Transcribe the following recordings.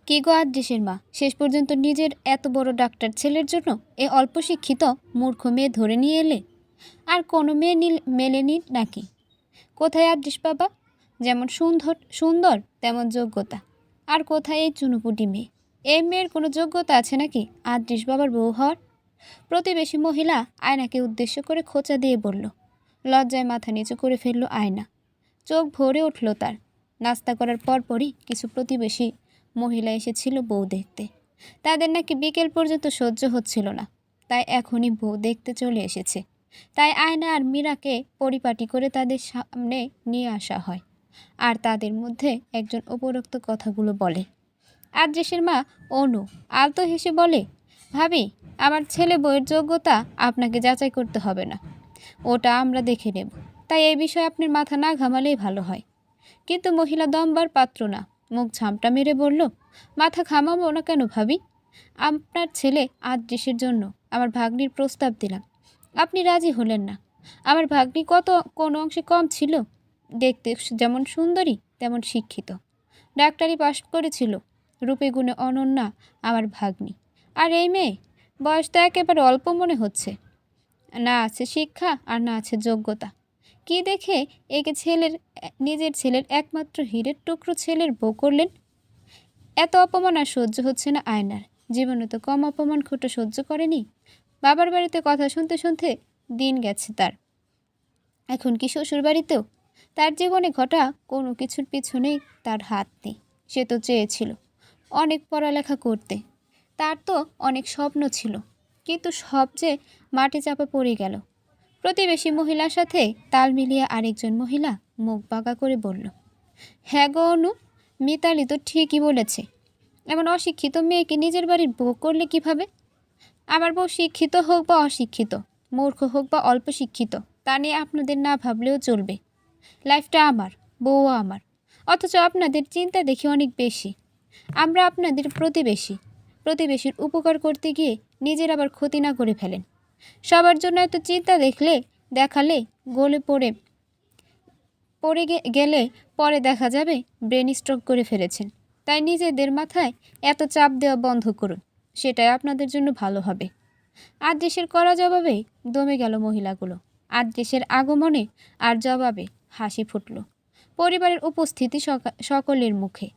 কি গো আদ্রিসের মা, শেষ পর্যন্ত নিজের এত বড় ডাক্তার ছেলের জন্য এ অল্প শিক্ষিত মূর্খ মেয়ে ধরে নিয়ে এলে? আর কোনো মেয়ে মেলেনি নাকি? কোথায় আদ্রিস বাবা? যেমন সুন্দর সুন্দর তেমন যোগ্যতা। আর কোথায় এই চুনুপুটি মেয়ে? এই মেয়ের কোনো যোগ্যতা আছে নাকি আদ্রিস বাবার বউ হওয়ার? প্রতিবেশী মহিলা আয়নাকে উদ্দেশ্য করে খোঁচা দিয়ে বলল। লজ্জায় মাথা নিচু করে ফেলল আয়না। চোখ ভরে উঠল তার। নাস্তা করার পরপরই কিছু প্রতিবেশী মহিলা এসেছিল বউ দেখতে। তাদের নাকি বিকেল পর্যন্ত সহ্য হচ্ছিল না, তাই এখনই বউ দেখতে চলে এসেছে। তাই আয়না আর মীরাকে পরিপাটি করে তাদের সামনে নিয়ে আসা হয়। আর তাদের মধ্যে একজন উপরোক্ত কথাগুলো বলে। আদ্রিসের মা অনু আলতো হেসে বলে, ভাবি, আমার ছেলে বউয়ের যোগ্যতা আপনাকে যাচাই করতে হবে না, ওটা আমরা দেখে নেব। তাই এই বিষয়ে আপনার মাথা না ঘামালেই ভালো হয়। কিন্তু মহিলা দমবার পাত্র না, মুখ ঝামটা মেরে বলল, মাথা ঘামাবো না কেন ভাবি? আপনার ছেলে আদ্রিসের জন্য আমার ভাগ্নির প্রস্তাব দিলাম, আপনি রাজি হলেন না। আমার ভাগ্নি কোনো অংশে কম ছিল? দেখতে যেমন সুন্দরী তেমন শিক্ষিত, ডাক্তারি পাশ করেছিল, রূপে গুণে অনন্যা আমার ভাগ্নি। আর এই মেয়ে, বয়স তো একেবারে অল্প মনে হচ্ছে। না আছে শিক্ষা আর না আছে যোগ্যতা। কি দেখে একে নিজের ছেলের একমাত্র হীরের টুকরো ছেলের বউ করলেন? এত অপমান আর সহ্য হচ্ছে না আয়নার। জীবনে তো কম অপমান খোটা সহ্য করেনি। বাবার বাড়িতে কথা শুনতে শুনতে দিন গেছে তার, এখন কি শ্বশুর বাড়িতেও? তার জীবনে ঘটা কোনো কিছুর পিছনেই তার হাত নেই। সে তো চেয়েছিল অনেক পড়ালেখা করতে, তার তো অনেক স্বপ্ন ছিল, কিন্তু সব যে মাটি চাপা পড়ে গেল। প্রতিবেশী মহিলার সাথে তাল মিলিয়ে আরেকজন মহিলা মুখ বাঁকা করে বলল, হ্যাঁ গো অনু, মিতালি তো ঠিকই বলেছে। এমন অশিক্ষিত মেয়েকে নিজের বাড়ির বউ করলে কিভাবে? আমার বউ শিক্ষিত হোক বা অশিক্ষিত, মূর্খ হোক বা অল্প শিক্ষিত, তা নিয়ে আপনাদের না ভাবলেও চলবে। লাইফটা আমার, বউও আমার। অথচ আপনাদের চিন্তা দেখি অনেক বেশি। আমরা আপনাদের প্রতিবেশীর উপকার করতে গিয়ে নিজের আবার ক্ষতি না করে ফেলেন। সবার জন্য এত চিন্তা দেখালে গলে পড়ে গেলে পরে দেখা যাবে ব্রেন স্ট্রোক করে ফেলেছেন। তাই নিজেদের মাথায় এত চাপ দেওয়া বন্ধ করুন, সেটাই আপনাদের জন্য ভালো হবে। আদ্রিসের করা জবাবে দমে গেল মহিলাগুলো। আদ্রিসের আগমনে আর জবাবে হাসি ফুটল পরিবারের উপস্থিতি সকলের মুখে।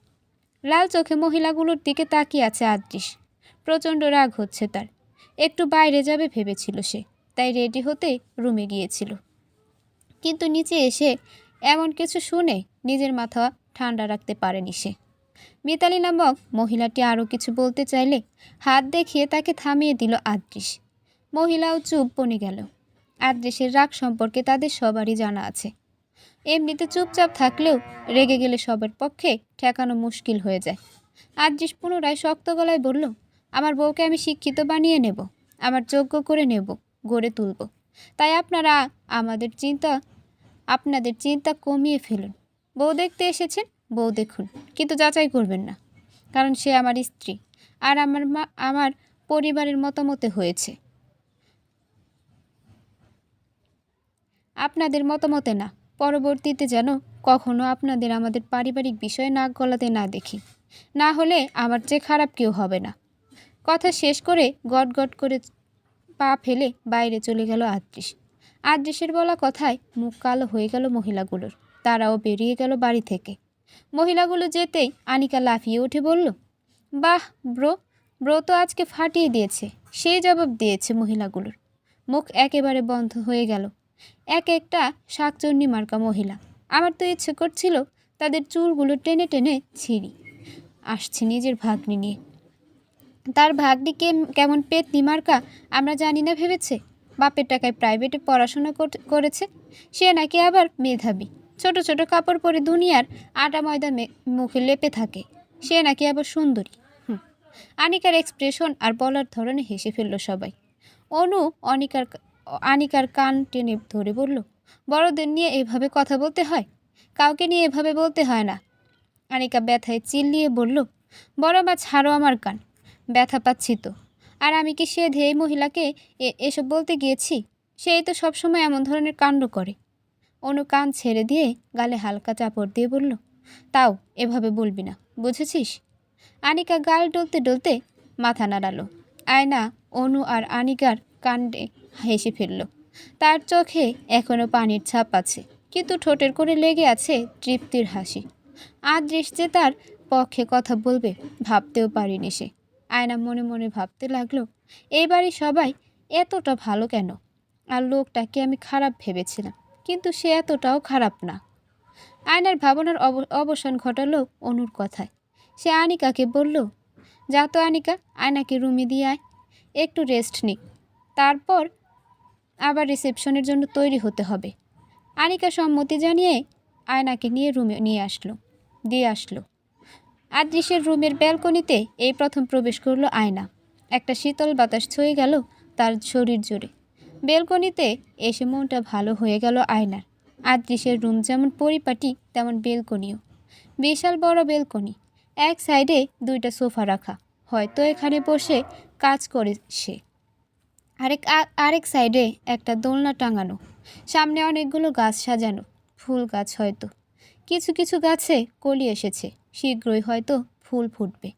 লাল চোখে মহিলাগুলোর দিকে তাকিয়ে আছে আদ্রিস। প্রচণ্ড রাগ হচ্ছে তার। একটু বাইরে যাবে ভেবেছিল সে, তাই রেডি হতে রুমে গিয়েছিল। কিন্তু নিচে এসে এমন কিছু শুনে নিজের মাথা ঠান্ডা রাখতে পারেনি সে। মিতালি নামক মহিলাটি আরও কিছু বলতে চাইলে হাত দেখিয়ে তাকে থামিয়ে দিল আদ্রিস। মহিলাও চুপ বনে গেল। আদ্রিসের রাগ সম্পর্কে তাদের সবারই জানা আছে। এমনিতে চুপচাপ থাকলেও রেগে গেলে সবার পক্ষে ঠেকানো মুশকিল হয়ে যায়। আদ্রিস পুনরায় শক্ত গলায় বলল, আমার বউকে আমি শিক্ষিত বানিয়ে নেব, আমার যোগ্য করে নেব, গড়ে তুলব। তাই আপনাদের চিন্তা কমিয়ে ফেলুন। বউ দেখতে এসেছেন, বউ দেখুন, কিন্তু যাচাই করবেন না, কারণ সে আমার স্ত্রী আর আমার পরিবারের মতামতে হয়েছে, আপনাদের মতামতে না। পরবর্তীতে যেন কখনো আপনাদের আমাদের পারিবারিক বিষয়ে নাক গলাতে না দেখি, না হলে আমার চেয়ে খারাপ কেউ হবে না। কথা শেষ করে গটগট করে পা ফেলে বাইরে চলে গেল আদ্রিস। আদ্রিসের বলা কথায় মুখ কালো হয়ে গেল মহিলাগুলোর। তারাও বেরিয়ে গেল বাড়ি থেকে। মহিলাগুলো যেতেই আনিকা লাফিয়ে উঠে বলল, বাহ ব্রো তো আজকে ফাটিয়ে দিয়েছে। সেই জবাব দিয়েছে মহিলাগুলোর। মুখ একেবারে বন্ধ হয়ে গেল। এক একটা শাকচুন্নি মার্কা মহিলা। আমার তো ইচ্ছে করছিল তাদের চুলগুলো টেনে টেনে ছিঁড়ি। আসছে নিজের ভাগ্নি নিয়ে। তার ভাগ্নি কেমন পেতনি মার্কা আমরা জানি না ভেবেছে। বাপের টাকায় প্রাইভেটে পড়াশোনা করেছে। সে নাকি আবার মেধাবী। ছোট ছোট কাপড় পরে দুনিয়ার আটা ময়দা মুখে লেপে থাকে। সে নাকি আবার সুন্দরী। আনিকার এক্সপ্রেশন আর বলার ধরনে হেসে ফেলল সবাই। অনু আনিকার কান টেনে ধরে বলল, বড়দের নিয়ে এভাবে কথা বলতে হয়? কাউকে নিয়ে এভাবে বলতে হয় না। আনিকা ব্যথায় চিল্লিয়ে বলল, বড় মা ছাড়ো আমার কান, ব্যথা পাচ্ছি তো। আর আমি কি সে ধেয়ে মহিলাকে এসব বলতে গিয়েছি? সেই তো সবসময় এমন ধরনের কাণ্ড করে। অনু কান ছেড়ে দিয়ে গালে হালকা চাপড় দিয়ে বলল, তাও এভাবে বলবি না, বুঝেছিস? আনিকা গাল ডলতে ডলতে মাথা নাড়ালো। আয়না অনু আর আনিকার কাণ্ডে হেসে ফেলল। তার চোখে এখনো পানির ছাপ আছে, কিন্তু ঠোঁটের করে লেগে আছে তৃপ্তির হাসি। আদৃশ যে তার পক্ষে কথা বলবে ভাবতেও পারিনি সে। আয়না মনে মনে ভাবতে লাগলো, এই বাড়ির সবাই এতটা ভালো কেন? আর লোকটাকে আমি খারাপ ভেবেছিলাম, কিন্তু সে এতটাও খারাপ না। আয়নার ভাবনার অবসান ঘটালো অনুর কথায়। সে আনিকাকে বলল, যা তো আনিকা, আয়নাকে রুমে দিয়ে আয়, একটু রেস্ট নিক, তারপর আবার রিসেপশনের জন্য তৈরি হতে হবে। আনিকা সম্মতি জানিয়ে আয়নাকে নিয়ে রুমে দিয়ে আসলো। আদৃশের রুমের ব্যালকনিতে এই প্রথম প্রবেশ করলো আয়না। একটা শীতল বাতাস ছুঁয়ে গেল তার শরীর জুড়ে। বেলকনিতে এসে মনটা ভালো হয়ে গেল আয়নার। আদৃশের রুম যেমন পরিপাটি, তেমন বেলকনিও। বিশাল বড় বেলকনি, এক সাইডে 2টা সোফা রাখা, হয়তো এখানে বসে কাজ করে সে। আরেক সাইডে একটা দোলনা টাঙানো, সামনে অনেকগুলো গাছ সাজানো, ফুল গাছ হয়তো। কিছু কিছু গাছে কলি এসেছে, শীঘ্রই হয়তো ফুল ফুটবে।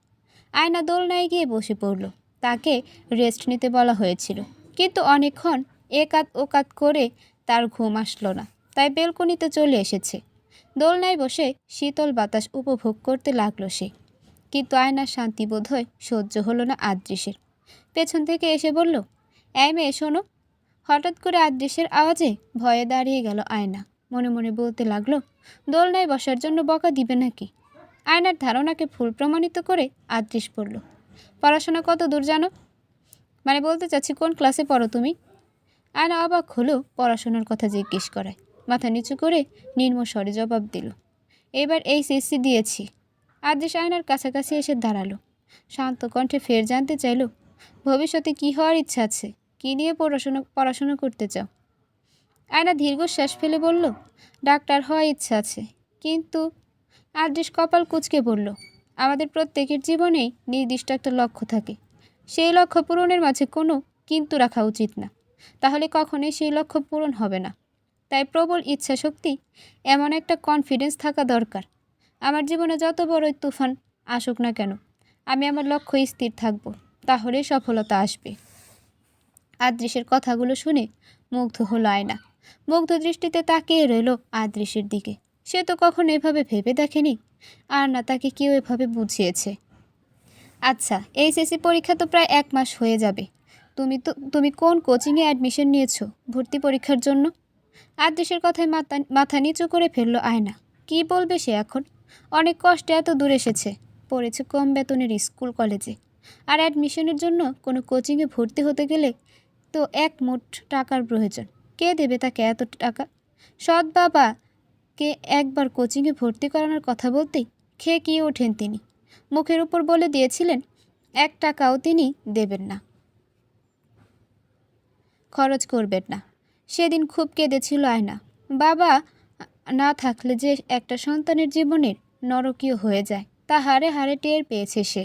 আয়না দোলনায় গিয়ে বসে পড়ল। তাকে রেস্ট নিতে বলা হয়েছিল, কিন্তু অনেকক্ষণ একাত ওকাত করে তার ঘুম আসলো না, তাই বেলকনিতে চলে এসেছে। দোলনায় বসে শীতল বাতাস উপভোগ করতে লাগলো সে। কিন্তু আয়নার শান্তি বোধহয় সহ্য হলো না আদৃশের। পেছন থেকে এসে বলল, এই মেয়ে শোনো। হঠাৎ করে আদৃশের আওয়াজে ভয়ে দাঁড়িয়ে গেল আয়না। মনে মনে বলতে লাগলো, দোলনায় বসার জন্য বকা দিবে নাকি? আয়নার ধারণাকে ভুল প্রমাণিত করে আদৃশ পড়ল, পড়াশোনা কত দূর জানো? মানে বলতে চাচ্ছি, কোন ক্লাসে পড়ো তুমি? আয়না অবাক হলো পড়াশোনার কথা জিজ্ঞেস করায়। মাথা নিচু করে নির্ম স্বরে জবাব দিল, এবার এইচএসসি দিয়েছি। আদৃশ আয়নার কাছাকাছি এসে দাঁড়ালো। শান্ত কণ্ঠে ফের জানতে চাইল, ভবিষ্যতে কি হওয়ার ইচ্ছা আছে? কি নিয়ে পড়াশোনা করতে চাও? আয়না দীর্ঘশ্বাস ফেলে বলল, ডাক্তার হওয়ার ইচ্ছা আছে। কিন্তু আদৃশ কপাল কুঁচকে বলল, আমাদের প্রত্যেকের জীবনেই নির্দিষ্ট একটা লক্ষ্য থাকে। সেই লক্ষ্য পূরণের মাঝে কোনো কিন্তু রাখা উচিত না, তাহলে কখনোই সেই লক্ষ্য পূরণ হবে না। তাই প্রবল ইচ্ছা শক্তি, এমন একটা কনফিডেন্স থাকা দরকার। আমার জীবনে যত বড়ই তুফান আসুক না কেন, আমি আমার লক্ষ্য স্থির থাকব, তাহলেই সফলতা আসবে। আদৃশের কথাগুলো শুনে মুগ্ধ হলো আয়না। মুগ্ধ দৃষ্টিতে তাকিয়ে রইল আদৃশের দিকে। সে তো কখনো এভাবে ভেবে দেখেনি, আর না তাকে কেউ এভাবে বুঝিয়েছে। আচ্ছা, এইচএসসি পরীক্ষা তো প্রায় 1 মাস হয়ে যাবে। তুমি কোন কোচিংয়ে অ্যাডমিশন নিয়েছো ভর্তি পরীক্ষার জন্য? আদৃশের কথায় মাথা নিচু করে ফেললো আয়না। কি বলবে সে এখন? অনেক কষ্টে এত দূর এসেছে, পড়েছে কম বেতনের স্কুল কলেজে, আর অ্যাডমিশনের জন্য কোনো কোচিংয়ে ভর্তি হতে গেলে তো এক মুঠ টাকার প্রয়োজন। কে দেবে তাকে এত টাকা? সৎ বাবাকে একবার কোচিংয়ে ভর্তি করানোর কথা বলতেই খেকিয়ে ওঠেন তিনি। মুখের উপর বলে দিয়েছিলেন 1 টাকাও তিনি দেবেন না, খরচ করবেন না। সেদিন খুব কেঁদেছিল আয়না। বাবা না থাকলে যে একটা সন্তানের জীবনের নরকীয় হয়ে যায়, তা হাড়ে হাড়ে টের পেয়েছে সে।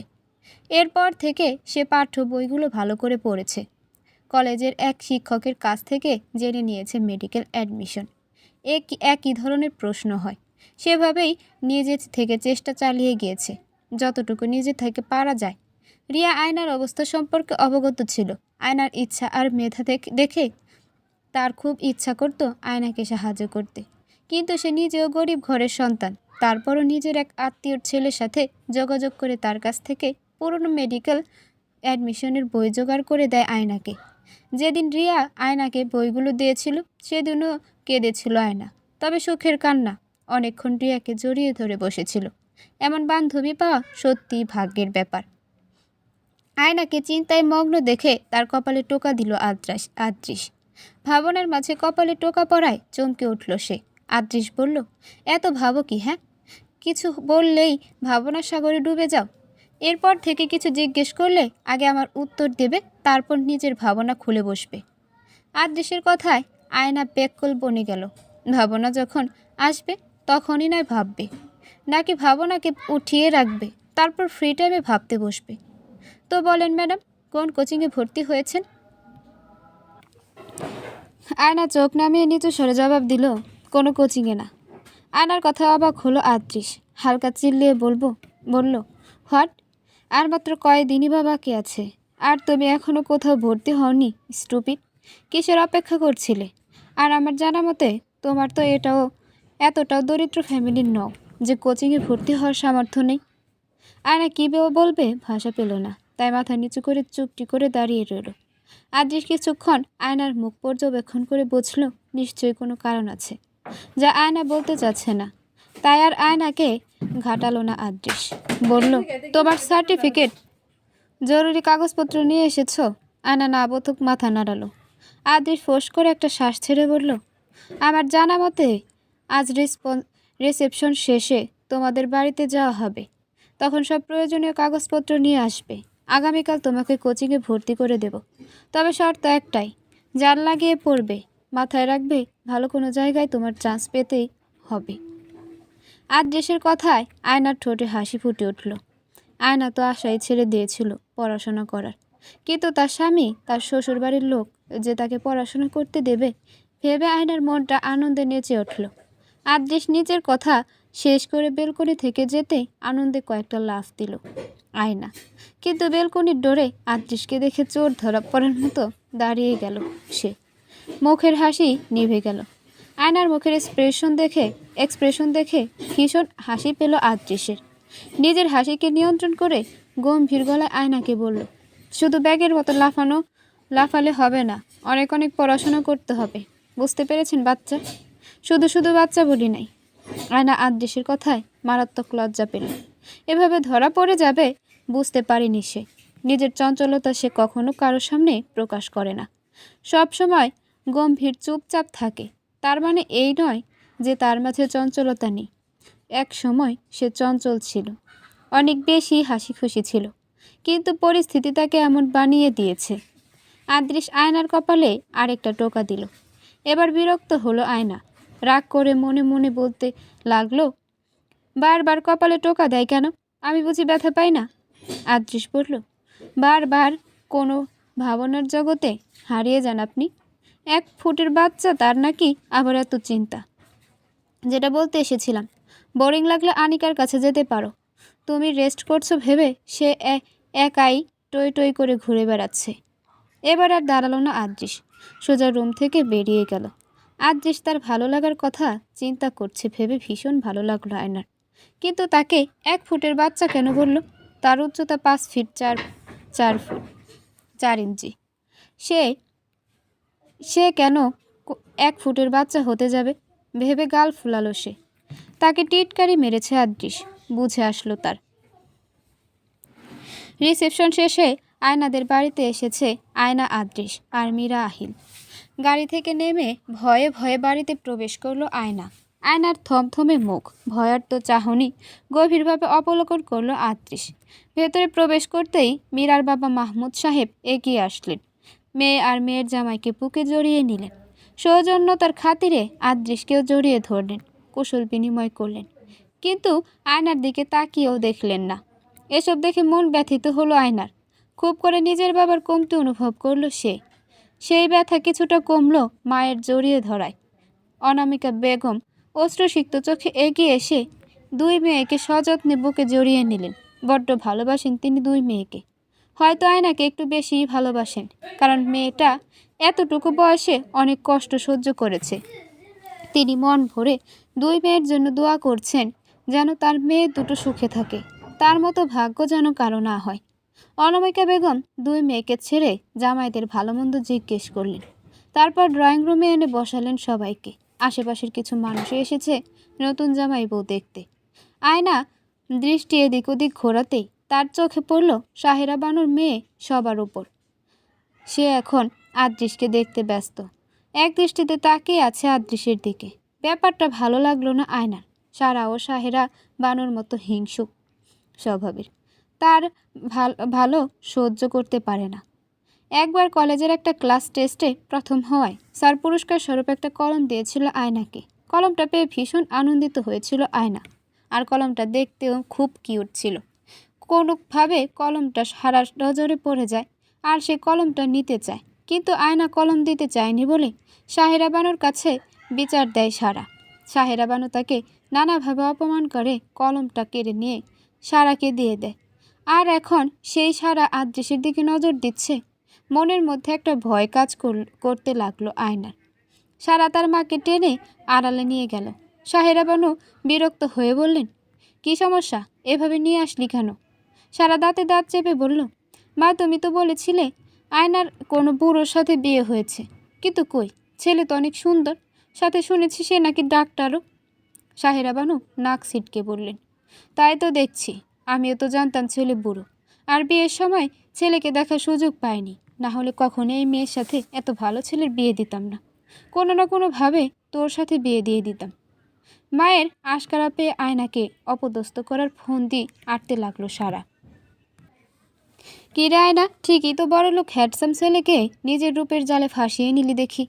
এরপর থেকে সে পাঠ্য বইগুলো ভালো করে পড়েছে। কলেজের এক শিক্ষকের কাছ থেকে জেনে নিয়েছে মেডিকেল অ্যাডমিশন একই ধরনের প্রশ্ন হয়। সেভাবেই নিজে থেকে চেষ্টা চালিয়ে গিয়েছে, যতটুকু নিজে থেকে পারা যায়। রিয়া আয়নার অবস্থা সম্পর্কে অবগত ছিল। আয়নার ইচ্ছা আর মেধা দেখে তার খুব ইচ্ছা করত আয়নাকে সাহায্য করতে, কিন্তু সে নিজেও গরিব ঘরের সন্তান। তারপরও নিজের এক আত্মীয়র ছেলের সাথে যোগাযোগ করে তার কাছ থেকে পুরনো মেডিকেল অ্যাডমিশনের বই জোগাড় করে দেয় আয়নাকে। যেদিন রিয়া আয়নাকে বইগুলো দিয়েছিল, সেদিনও কেঁদেছিল আয়না, তবে সুখের কান্না। অনেকক্ষণ রিয়াকে জড়িয়ে ধরে বসেছিল। এমন বান্ধবী পাওয়া সত্যিই ভাগ্যের ব্যাপার। আয়নাকে চিন্তায় মগ্ন দেখে তার কপালে টোকা দিল আদৃশ। ভাবনার মাঝে কপালে টোকা পড়ায় চমকে উঠল সে। আদৃশ বলল, এত ভাবো কি? হ্যাঁ, কিছু বললেই ভাবনার সাগরে ডুবে যাও? এরপর থেকে কিছু জিজ্ঞেস করলে আগে আমার উত্তর দেবে, তারপর নিজের ভাবনা খুলে বসবে। আদৃশের কথায় আয়না বেকল বনে গেল। ভাবনা যখন আসবে তখনই নয় ভাববে, নাকি ভাবনাকে উঠিয়ে রাখবে, তারপর ফ্রি টাইমে ভাবতে বসবে? তো বলেন ম্যাডাম, কোন কোচিংয়ে ভর্তি হয়েছেন? আয়না চোখ নামিয়ে নিচু স্বরে জবাব দিল, কোনো কোচিংয়ে না। আয়নার কথা অবাক হলো আদৃশ। হালকা চিল্লিয়ে বলল, হোয়াট? আর মাত্র কয়দিনই বা বাকি আছে, আর তুমি এখনো কোথাও ভর্তি হওনি স্টুপিড। কিসের অপেক্ষা করছিলে? আর আমার জানা মতে তোমার তো এতটাও দরিদ্র ফ্যামিলির নও যে কোচিংয়ে ভর্তি হওয়ার সামর্থ্য নেই। আয়না কী বলবে ভাষা পেল না, তাই মাথা নিচু করে চুপটি করে দাঁড়িয়ে রইল। আদ্রিস কিছুক্ষণ আয়নার মুখ পর্যবেক্ষণ করে বুঝল নিশ্চয়ই কোনো কারণ আছে যা আয়না বলতে চাচ্ছে না। তাই আর আয়নাকে ঘাটালো না আদ্রিস। বলল, তোমার সার্টিফিকেট, জরুরি কাগজপত্র নিয়ে এসেছো? আয়না না বোধক মাথা নাড়ালো। আদ্রিস ফোঁস করে একটা শ্বাস ছেড়ে বলল, আমার জানা মতে আজ রিসেপশন শেষে তোমাদের বাড়িতে যাওয়া হবে, তখন সব প্রয়োজনীয় কাগজপত্র নিয়ে আসবে। আগামীকাল তোমাকে কোচিংয়ে ভর্তি করে দেব, তবে শর্ত একটাই, জাল লাগিয়ে পড়বে। মাথায় রাখবে, ভালো কোনো জায়গায় তোমার চান্স পেতেই হবে। আদ্রিসের কথায় আয়নার ঠোঁটে হাসি ফুটে উঠল। আয়না তো আশাই ছেড়ে দিয়েছিল পড়াশোনা করার, কিন্তু তার স্বামী, তার শ্বশুরবাড়ির লোক যে তাকে পড়াশোনা করতে দেবে ভেবে আয়নার মনটা আনন্দে নেচে উঠল। আদ্রিস নিজের কথা শেষ করে বেলকনি থেকে যেতেই আনন্দে কয়েকটা লাফ দিল আয়না, কিন্তু বেলকনির ডোরে আদ্রিসকে দেখে চোর ধরা পড়ার মতো দাঁড়িয়ে গেল সে। মুখের হাসি নিভে গেল। আয়নার মুখের এক্সপ্রেশন দেখে ভীষণ হাসি পেল আদ্রিসের। নিজের হাসিকে নিয়ন্ত্রণ করে গম্ভীর গলায় আয়নাকে বলল, শুধু ব্যাগের মতো লাফালে হবে না, অনেক অনেক পড়াশোনা করতে হবে, বুঝতে পেরেছেন বাচ্চা? শুধু শুধু বাচ্চা বলি নাই। আয়না আদ্রিসের কথায় মারাত্মক লজ্জা পেল। এভাবে ধরা পড়ে যাবে বুঝতে পারেনি সে। নিজের চঞ্চলতা সে কখনো কারোর সামনে প্রকাশ করে না, সব সময় গম্ভীর চুপচাপ থাকে। তার মানে এই নয় যে তার মাঝে চঞ্চলতা নেই। এক সময় সে চঞ্চল ছিল, অনেক বেশি হাসি খুশি ছিল, কিন্তু পরিস্থিতি তাকে এমন বানিয়ে দিয়েছে। আদ্রিস আয়নার কপালে আরেকটা টোকা দিল। এবার বিরক্ত হলো আয়না, রাগ করে মনে মনে বলতে লাগলো, বারবার কপালে টোকা দেয় কেন? আমি বুঝি ব্যথা পাই না? আদ্রিস বলল, বারবার কোনো ভাবনার জগতে হারিয়ে যান আপনি। 1 ফুটের বাচ্চা, তার নাকি আবার এত চিন্তা। যেটা বলতে এসেছিলাম, বোরিং লাগলে আনিকার কাছে যেতে পারো। তুমি রেস্ট করছো ভেবে সে একাই টই টই করে ঘুরে বেড়াচ্ছে। এবার আর দাঁড়ালো না আদ্রিস, সোজা রুম থেকে বেরিয়ে গেল। আদ্রিস তার ভালো লাগার কথা চিন্তা করছে ভেবে ভীষণ ভালো লাগলো আয়নার, কিন্তু তাকে 1 ফুটের বাচ্চা কেন বলল? তার উচ্চতা 5 ফিট 4 ফুট 4 ইঞ্চি। সে কেন 1 ফুটের বাচ্চা হতে যাবে ভেবে গাল ফুলালো সে। তাকে টিটকারি মেরেছে আদ্রিস, বুঝে আসলো তার। রিসেপশন শেষে আয়নাদের বাড়িতে এসেছে আয়না, আদ্রিস আর মীরা আহিল। গাড়ি থেকে নেমে ভয়ে ভয়ে বাড়িতে প্রবেশ করলো আয়না। আয়নার থমথমে মুখ, ভয়ার্ত চাহনি গভীরভাবে অবলোকন করলো আদ্রিস। ভেতরে প্রবেশ করতেই মীরার বাবা মাহমুদ সাহেব এগিয়ে আসলেন। মেয়ে আর মেয়ের জামাইকে বুকে জড়িয়ে নিলেন। সৌজন্যতার খাতিরে আদ্রিসকেও জড়িয়ে ধরলেন, কুশল বিনিময় করলেন, কিন্তু আয়নার দিকে তাকিয়েও দেখলেন না। এসব দেখে মন ব্যথিত হলো আয়নার। খুব করে নিজের বাবার কমতি অনুভব করলো সে। সেই ব্যথা কিছুটা কমলো মায়ের জড়িয়ে ধরায়। অনামিকা বেগম অশ্রুসিক্ত চোখে এগিয়ে এসে 2 মেয়েকে সযত্নে বুকে জড়িয়ে নিলেন। বড্ড ভালোবাসেন তিনি 2 মেয়েকে। হয়তো আয়নাকে একটু বেশিই ভালোবাসেন, কারণ মেয়েটা এতটুকু বয়সে অনেক কষ্ট সহ্য করেছে। তিনি মন ভরে 2 মেয়ের জন্য দোয়া করছেন, যেন তার মেয়ে দুটো সুখে থাকে, তার মতো ভাগ্য যেন কারো না হয়। অনামিকা বেগম 2 মেয়েকে ছেড়ে জামাইদের ভালো মন্দ জিজ্ঞেস করলেন। তারপর ড্রয়িং রুমে এনে বসালেন সবাইকে। আশেপাশের কিছু মানুষ এসেছে নতুন জামাই বউ দেখতে। আয়না দৃষ্টি এদিক ওদিক ঘোরাতেই তার চোখে পড়ল সাহেরা বানুর মেয়ে সবার উপর। সে এখন আদ্রিসকে দেখতে ব্যস্ত, এক দৃষ্টিতে তাকিয়ে আছে আদ্রিসের দিকে। ব্যাপারটা ভালো লাগলো না আয়নার। সারা ও সাহেরা বানুর মতো হিংসুক স্বভাবের, তার ভালো সহ্য করতে পারে না। একবার কলেজের একটা ক্লাস টেস্টে প্রথম হওয়ায় স্যার পুরস্কার স্বরূপ একটা কলম দিয়েছিল আয়নাকে। কলমটা পেয়ে ভীষণ আনন্দিত হয়েছিল আয়না, আর কলমটা দেখতেও খুব কিউট ছিল। কোনোভাবে কলমটা সারার নজরে পড়ে যায়, আর সে কলমটা নিতে চায়, কিন্তু আয়না কলম দিতে চায়নি বলে সাহেরা বানুর কাছে বিচার দেয় সারা। সাহেরা বানু তাকে নানাভাবে অপমান করে কলমটা কেড়ে নিয়ে সারাকে দিয়ে দেয়। আর এখন সেই সারা আদৃশের দিকে নজর দিচ্ছে। মনের মধ্যে একটা ভয় কাজ করতে লাগলো আয়নার। সারা তার মাকে টেনে আড়ালে নিয়ে গেল। সাহেরা বানু বিরক্ত হয়ে বললেন, কি সমস্যা, এভাবে নিয়ে আসলি কেন? সারা দাঁতে দাঁত চেপে বলল, মা তুমি তো বলেছিলে আয়নার কোনো বুড়োর সাথে বিয়ে হয়েছে, কিন্তু কই, ছেলে তো অনেক সুন্দর, সাথে শুনেছি সে নাকি ডাক্তারও। সাহেরা বানু নাক ছিটকে বললেন, তাই তো দেখছি, আমিও তো জানতাম ছেলে বুড়ো, আর বিয়ের সময় ছেলেকে দেখার সুযোগ পাইনি, না হলে কখনো এই মেয়ের সাথে এত ভালো ছেলের বিয়ে দিতাম না, কোনো না কোনোভাবে তোর সাথে বিয়ে দিয়ে দিতাম। মায়ের আশকারা পেয়ে আয়নাকে অপদস্থ করার ফোন দিয়ে আটতে লাগলো সারা। কি রে আয়না, ঠিকই তো বড়লোক হ্যাডসাম ছেলেকে নিজের রূপের জালে ফাঁসিয়ে নিলি দেখি।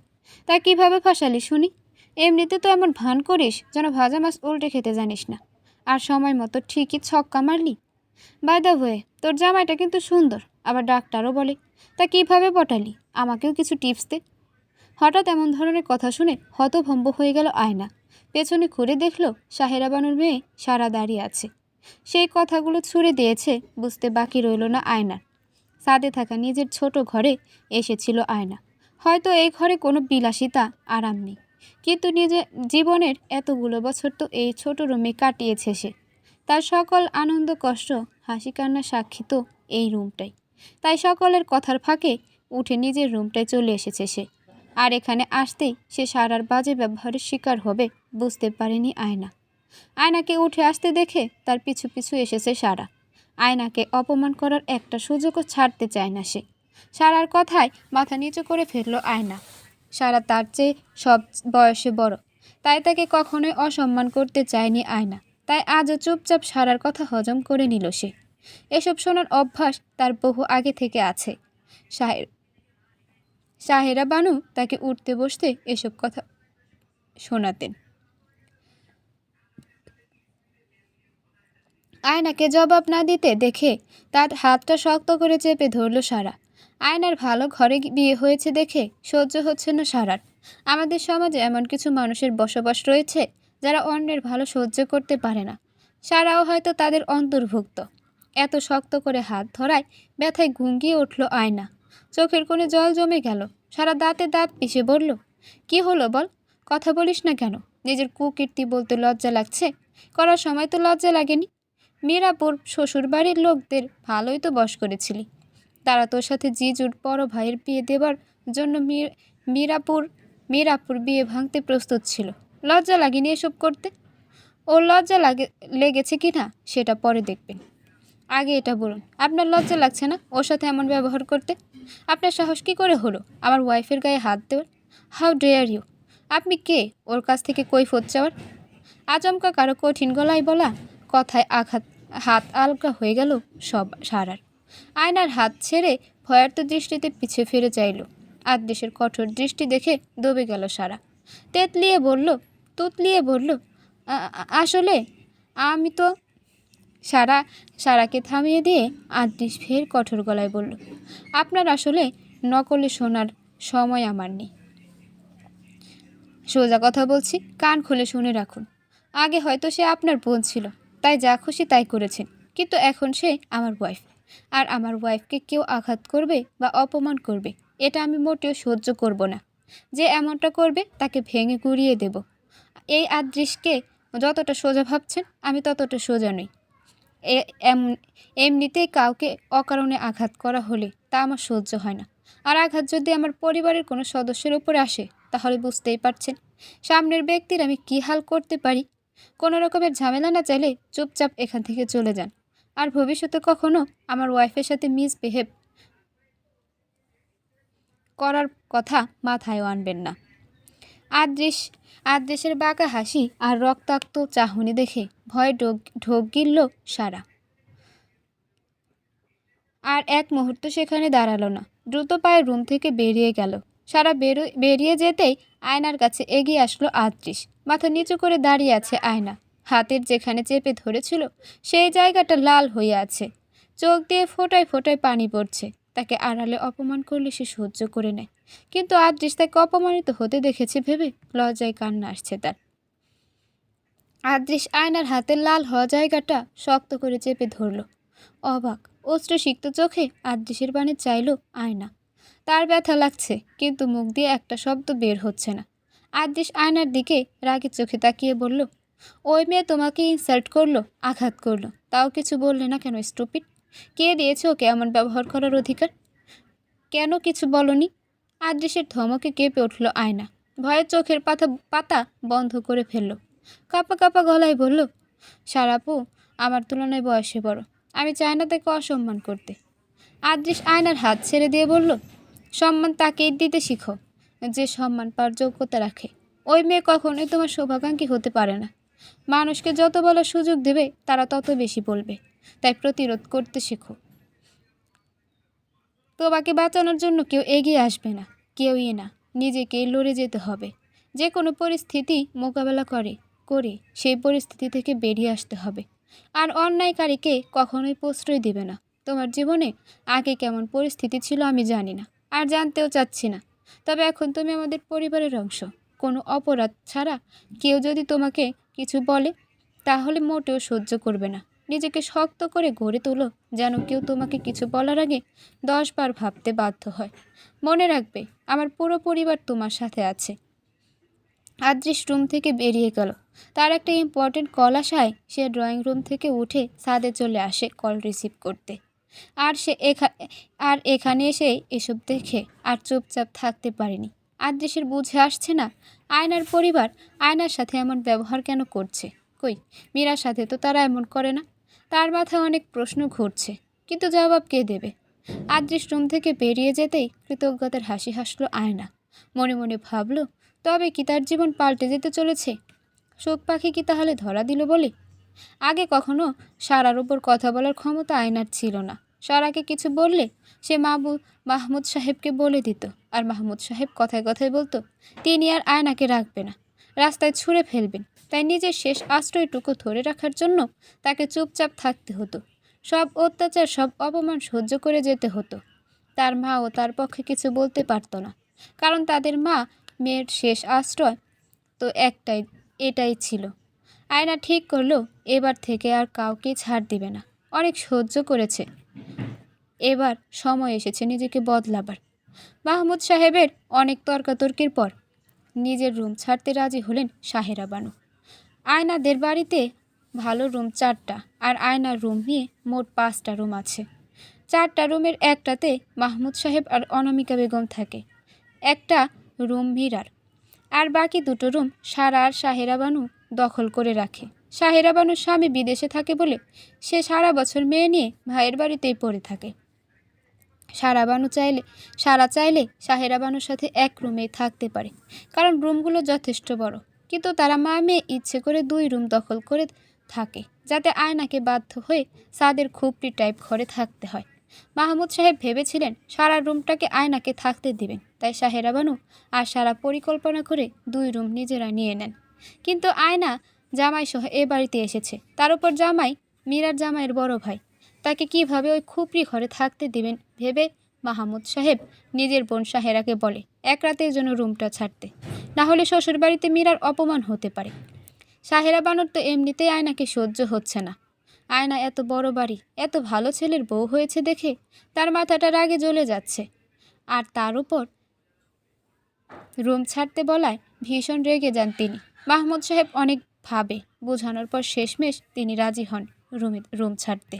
তা কিভাবে ফাঁসালি শুনি? এমনিতে তো এমন ভান করিস যেন ভাজা মাছ উল্টে খেতে জানিস না, আর সময় মতো ঠিকই ছক্কা মারলি। বাই দ্য ওয়ে, তোর জামাইটা কিন্তু সুন্দর, আবার ডাক্তারও বলে। তা কিভাবে পটালি? আমাকেও কিছু টিপস দে। হঠাৎ এমন ধরনের কথা শুনে হতভম্ব হয়ে গেল আয়না। পেছনে ঘুরে দেখল সাহেরা বানুর মেয়ে সারা দাঁড়িয়ে আছে। সেই কথাগুলো ছুড়ে দিয়েছে বুঝতে বাকি রইল না আয়নার। ছাদে থাকা নিজের ছোট ঘরে এসেছিল আয়না। হয়তো এই ঘরে কোনো বিলাসিতা আরাম নেই, কিন্তু নিজের জীবনের এতগুলো বছর তো এই ছোট রুমে কাটিয়েছে সে। তার সকল আনন্দ কষ্ট হাসি কান্নার সাক্ষী তো এই রুমটাই। তাই সকলের কথার ফাঁকে উঠে নিজের রুমটায় চলে এসেছে সে। আর এখানে আসতেই সে সারার বাজে ব্যবহারের শিকার হবে বুঝতে পারেনি আয়না। আয়নাকে উঠে আসতে দেখে তার পিছু পিছু এসেছে সারা। আয়নাকে অপমান করার একটা সুযোগও ছাড়তে চায় না সে। সারার কথায় মাথা নিচু করে ফেলল আয়না। সারা তার চেয়ে সব বয়সে বড়, তাই তাকে কখনোই অসম্মান করতে চায়নি আয়না। তাই আজও চুপচাপ সারার কথা হজম করে নিল সে। এসব শোনার অভ্যাস তার বহু আগে থেকে আছে। সাহেরা বানু তাকে উঠতে বসতে এসব কথা শোনাতেন। আয়নাকে জবাব না দিতে দেখে তার হাতটা শক্ত করে চেপে ধরল সারা। আয়নার ভালো ঘরে বিয়ে হয়েছে দেখে সহ্য হচ্ছে না সারার। আমাদের সমাজে এমন কিছু মানুষের বসবাস রয়েছে যারা অন্যের ভালো সহ্য করতে পারে না। সারাও হয়তো তাদের অন্তর্ভুক্ত। এত শক্ত করে হাত ধরায় ব্যথায় ঘুঙ্গিয়ে উঠল আয়না। চোখের কোণে জল জমে গেল। সারা দাঁতে দাঁত পিষে বলল, কি হলো বল, কথা বলিস না কেন? নিজের কুকীর্তি বলতে লজ্জা লাগছে? করার সময় তো লজ্জা লাগেনি। মীরাপুর শ্বশুরবাড়ির লোকদের ভালোই তো বশ করেছিলি। তারা তোর সাথে জিজুর বড় ভাইয়ের বিয়ে দেবার জন্য মীরাপুর বিয়ে ভাঙতে প্রস্তুত ছিল। লজ্জা লাগেনি এসব করতে? ওর লজ্জা লেগেছে কি না সেটা পরে দেখবেন। আগে এটা বলুন, আপনার লজ্জা লাগছে না ওর সাথে এমন ব্যবহার করতে? আপনার সাহস কী করে হলো আমার ওয়াইফের গায়ে হাত দেওয়ার? How dare you! আপনি কে ওর কাছ থেকে কৈফিয়ত চাওয়ার? আচমকা কারো কঠিন গলায় বলা কথায় হাত আলগা হয়ে গেল সব সারার। আয়নার হাত ছেড়ে ভয়ার্ত দৃষ্টিতে পিছে ফিরে চাইল। আদেশের কঠোর দৃষ্টি দেখে দবে গেল সারা। তুতলিয়ে বলল, আসলে আমি তো। সারাকে থামিয়ে দিয়ে আদেশ ফের কঠোর গলায় বলল, আপনার আসলে নকলে শোনার সময় আমার নেই। সোজা কথা বলছি, কান খুলে শুনে রাখুন। আগে হয়তো সে আপনার বোন ছিল, তাই যা খুশি তাই করেছেন, কিন্তু এখন সে আমার ওয়াইফ। আর আমার ওয়াইফকে কেউ আঘাত করবে বা অপমান করবে, এটা আমি মোটেও সহ্য করব না। যে এমনটা করবে তাকে ভেঙে গুঁড়িয়ে দেব। এই আদৃশকে যতটা সোজা ভাবছেন আমি ততটা সোজা নই। এমনিতেই কাউকে অকারণে আঘাত করা হলে তা আমার সহ্য হয় না। আর আঘাত যদি আমার পরিবারের কোনো সদস্যের উপরে আসে তাহলে বুঝতেই পারছেন সামনের ব্যক্তির আমি কী হাল করতে পারি। কোনো রকমের ঝামেলা না চাইলে চুপচাপ এখান থেকে চলে যান, আর ভবিষ্যতে কখনো আমার ওয়াইফের সাথে মিসবিহেভ করার কথা মাথায়ও আনবেন না। আদৃশের বাঁকা হাসি আর রক্তাক্ত চাহনি দেখে ভয়ে ঢোক গিলল সারা। আর এক মুহূর্ত সেখানে দাঁড়ালো না, দ্রুত পায়ে রুম থেকে বেরিয়ে গেল। সারা বেরিয়ে যেতেই আয়নার কাছে এগিয়ে আসলো আদৃশ। মাথা নিচু করে দাঁড়িয়ে আছে আয়না। হাতের যেখানে চেপে ধরেছিল সেই জায়গাটা লাল হয়ে আছে। চোখ দিয়ে ফোঁটায় ফোঁটায় পানি পড়ছে। তাকে আড়ালে অপমান করলে সে সহ্য করে নেয়, কিন্তু আদৃশ তাকে অপমানিত হতে দেখেছে ভেবে লজ্জায় কান্না আসছে তার। আদৃশ আয়নার হাতের লাল হওয়া জায়গাটা শক্ত করে চেপে ধরল। অবাক অশ্রুসিক্ত চোখে আদৃশের পানে চাইল আয়না। তার ব্যথা লাগছে, কিন্তু মুখ দিয়ে একটা শব্দ বের হচ্ছে না। আদৃশ আয়নার দিকে রাগের চোখে তাকিয়ে বলল, ওই মেয়ে তোমাকে ইনসাল্ট করলো, আঘাত করলো, তাও কিছু বললে না কেন স্টুপিড? কে দিয়েছে ওকে এমন ব্যবহার করার অধিকার? কেন কিছু বলনি? আদৃশের ধমকে কেঁপে উঠল আয়না। ভয়ের চোখের পাতা বন্ধ করে ফেলল। কাঁপা কাঁপা গলায় বলল, সারাপু আমার তুলনায় বয়সে বড়, আমি চাই না তাকে অসম্মান করতে। আদৃশ আয়নার হাত ছেড়ে দিয়ে বলল, সম্মান তাকেই দিতে শিখো যে সম্মান পাওয়ার যোগ্যতা রাখে। ওই মেয়ে কখনোই তোমার শুভাকাঙ্ক্ষী হতে পারে না। মানুষকে যত বলার সুযোগ দেবে তারা তত বেশি বলবে, তাই প্রতিরোধ করতে শেখো। তোমাকে বাঁচানোর জন্য কেউ এগিয়ে আসবে না, কেউই না। নিজেকেই লড়ে যেতে হবে। যে কোনো পরিস্থিতি মোকাবেলা করে সেই পরিস্থিতি থেকে বেরিয়ে আসতে হবে। আর অন্যায়কারীকে কখনোই প্রশ্রয় দিবে না। তোমার জীবনে আগে কেমন পরিস্থিতি ছিল আমি জানি না, আর জানতেও চাচ্ছি না। তবে এখন তুমি আমাদের পরিবারের অংশ। কোনো অপরাধ ছাড়া কেউ যদি তোমাকে কিছু বলে, তাহলে মোটেও সহ্য করবে না। নিজেকে শক্ত করে গড়ে তোলো, যেন কেউ তোমাকে কিছু বলার আগে 10 বার ভাবতে বাধ্য হয়। মনে রাখবে, আমার পুরো পরিবার তোমার সাথে আছে। আদৃশ রুম থেকে বেরিয়ে গেল। তার একটা ইম্পর্টেন্ট কল আসায় সে ড্রয়িং রুম থেকে উঠে ছাদে চলে আসে কল রিসিভ করতে। আর এখানে এসে এসব দেখে আর চুপচাপ থাকতে পারেনি। আদৃশের বুঝে আসছে না, আয়নার পরিবার আয়নার সাথে এমন ব্যবহার কেন করছে। কই, মীরার সাথে তো তারা এমন করে না। তার মাথায় অনেক প্রশ্ন ঘুরছে, কিন্তু জবাব কে দেবে? আদৃশ রুম থেকে বেরিয়ে যেতেই কৃতজ্ঞতার হাসি হাসলো আয়না। মনে মনে ভাবল, তবে কি তার জীবন পাল্টে যেতে চলেছে? শোক পাখি কি তাহলে ধরা দিল বলে? আগে কখনো সারার উপর কথা বলার ক্ষমতা আয়নার ছিল না। সারাকে কিছু বললে সে মাহমুদ সাহেবকে বলে দিত, আর মাহমুদ সাহেব কথায় কথায় বলতো তিনি আর আয়নাকে রাখবে না, রাস্তায় ছুঁড়ে ফেলবেন। তাই নিজের শেষ আশ্রয়টুকু ধরে রাখার জন্য তাকে চুপচাপ থাকতে হতো। সব অত্যাচার, সব অপমান সহ্য করে যেতে হতো। তার মাও তার পক্ষে কিছু বলতে পারত না, কারণ তাদের মেয়ের শেষ আশ্রয় তো এটাই ছিল। আয়না ঠিক করলো এবার থেকে আর কাউকে ছাড় দিবে না। অনেক সহ্য করেছে, এবার সময় এসেছে নিজেকে বদলাবার। মাহমুদ সাহেবের অনেক তর্কাতর্কির পর নিজের রুম ছাড়তে রাজি হলেন সাহেরা বানু। আয়নাদের বাড়িতে ভালো রুম 4টা, আর আয়নার রুম নিয়ে মোট 5টা রুম আছে। 4টা রুমের একটাতে মাহমুদ সাহেব আর অনামিকা বেগম থাকে, একটা রুম মীরার, আর বাকি 2টো রুম সারা আর সাহেরা বানু দখল করে রাখে। সাহেরা বানুর স্বামী বিদেশে থাকে বলে সে সারা বছর মেয়ে নিয়ে ভাইয়ের বাড়িতেই পড়ে থাকে। সারা চাইলে সাহেরা বানুর সাথে এক রুমেই থাকতে পারে, কারণ রুমগুলো যথেষ্ট বড়। কিন্তু তারা মেয়ে ইচ্ছে করে 2 রুম দখল করে থাকে, যাতে আয়নাকে বাধ্য হয়ে সাদের খুপড়ি টাইপ ঘরে থাকতে হয়। মাহমুদ সাহেব ভেবেছিলেন সারা রুমটাকে আয়নাকে থাকতে দিবেন, তাই সাহেরা বানু আর সারা পরিকল্পনা করে 2 রুম নিজেরা নিয়ে নেন। কিন্তু আয়না জামাই সহ এ বাড়িতে এসেছে, তার উপর জামাই মীরার জামাইয়ের বড় ভাই, তাকে কিভাবে ওই খুপড়ি ঘরে থাকতে দিবেন ভেবে মাহমুদ সাহেব নিজের বোন সাহেরাকে বলে এক রাতের জন্য রুমটা ছাড়তে, না হলে শ্বশুর বাড়িতে মীরার অপমান হতে পারে। সাহেরা বানুর তো এমনিতেই আয়নাকে সহ্য হচ্ছে না। আয়না এত বড় বাড়ি, এত ভালো ছেলের বউ হয়েছে দেখে তার মাথাটা রাগে জ্বলে যাচ্ছে, আর তার উপর রুম ছাড়তে বলায় ভীষণ রেগে যান তিনি। মাহমুদ সাহেব অনেক ভাবে বোঝানোর পর শেষমেশ তিনি রাজি হন রুম ছাড়তে।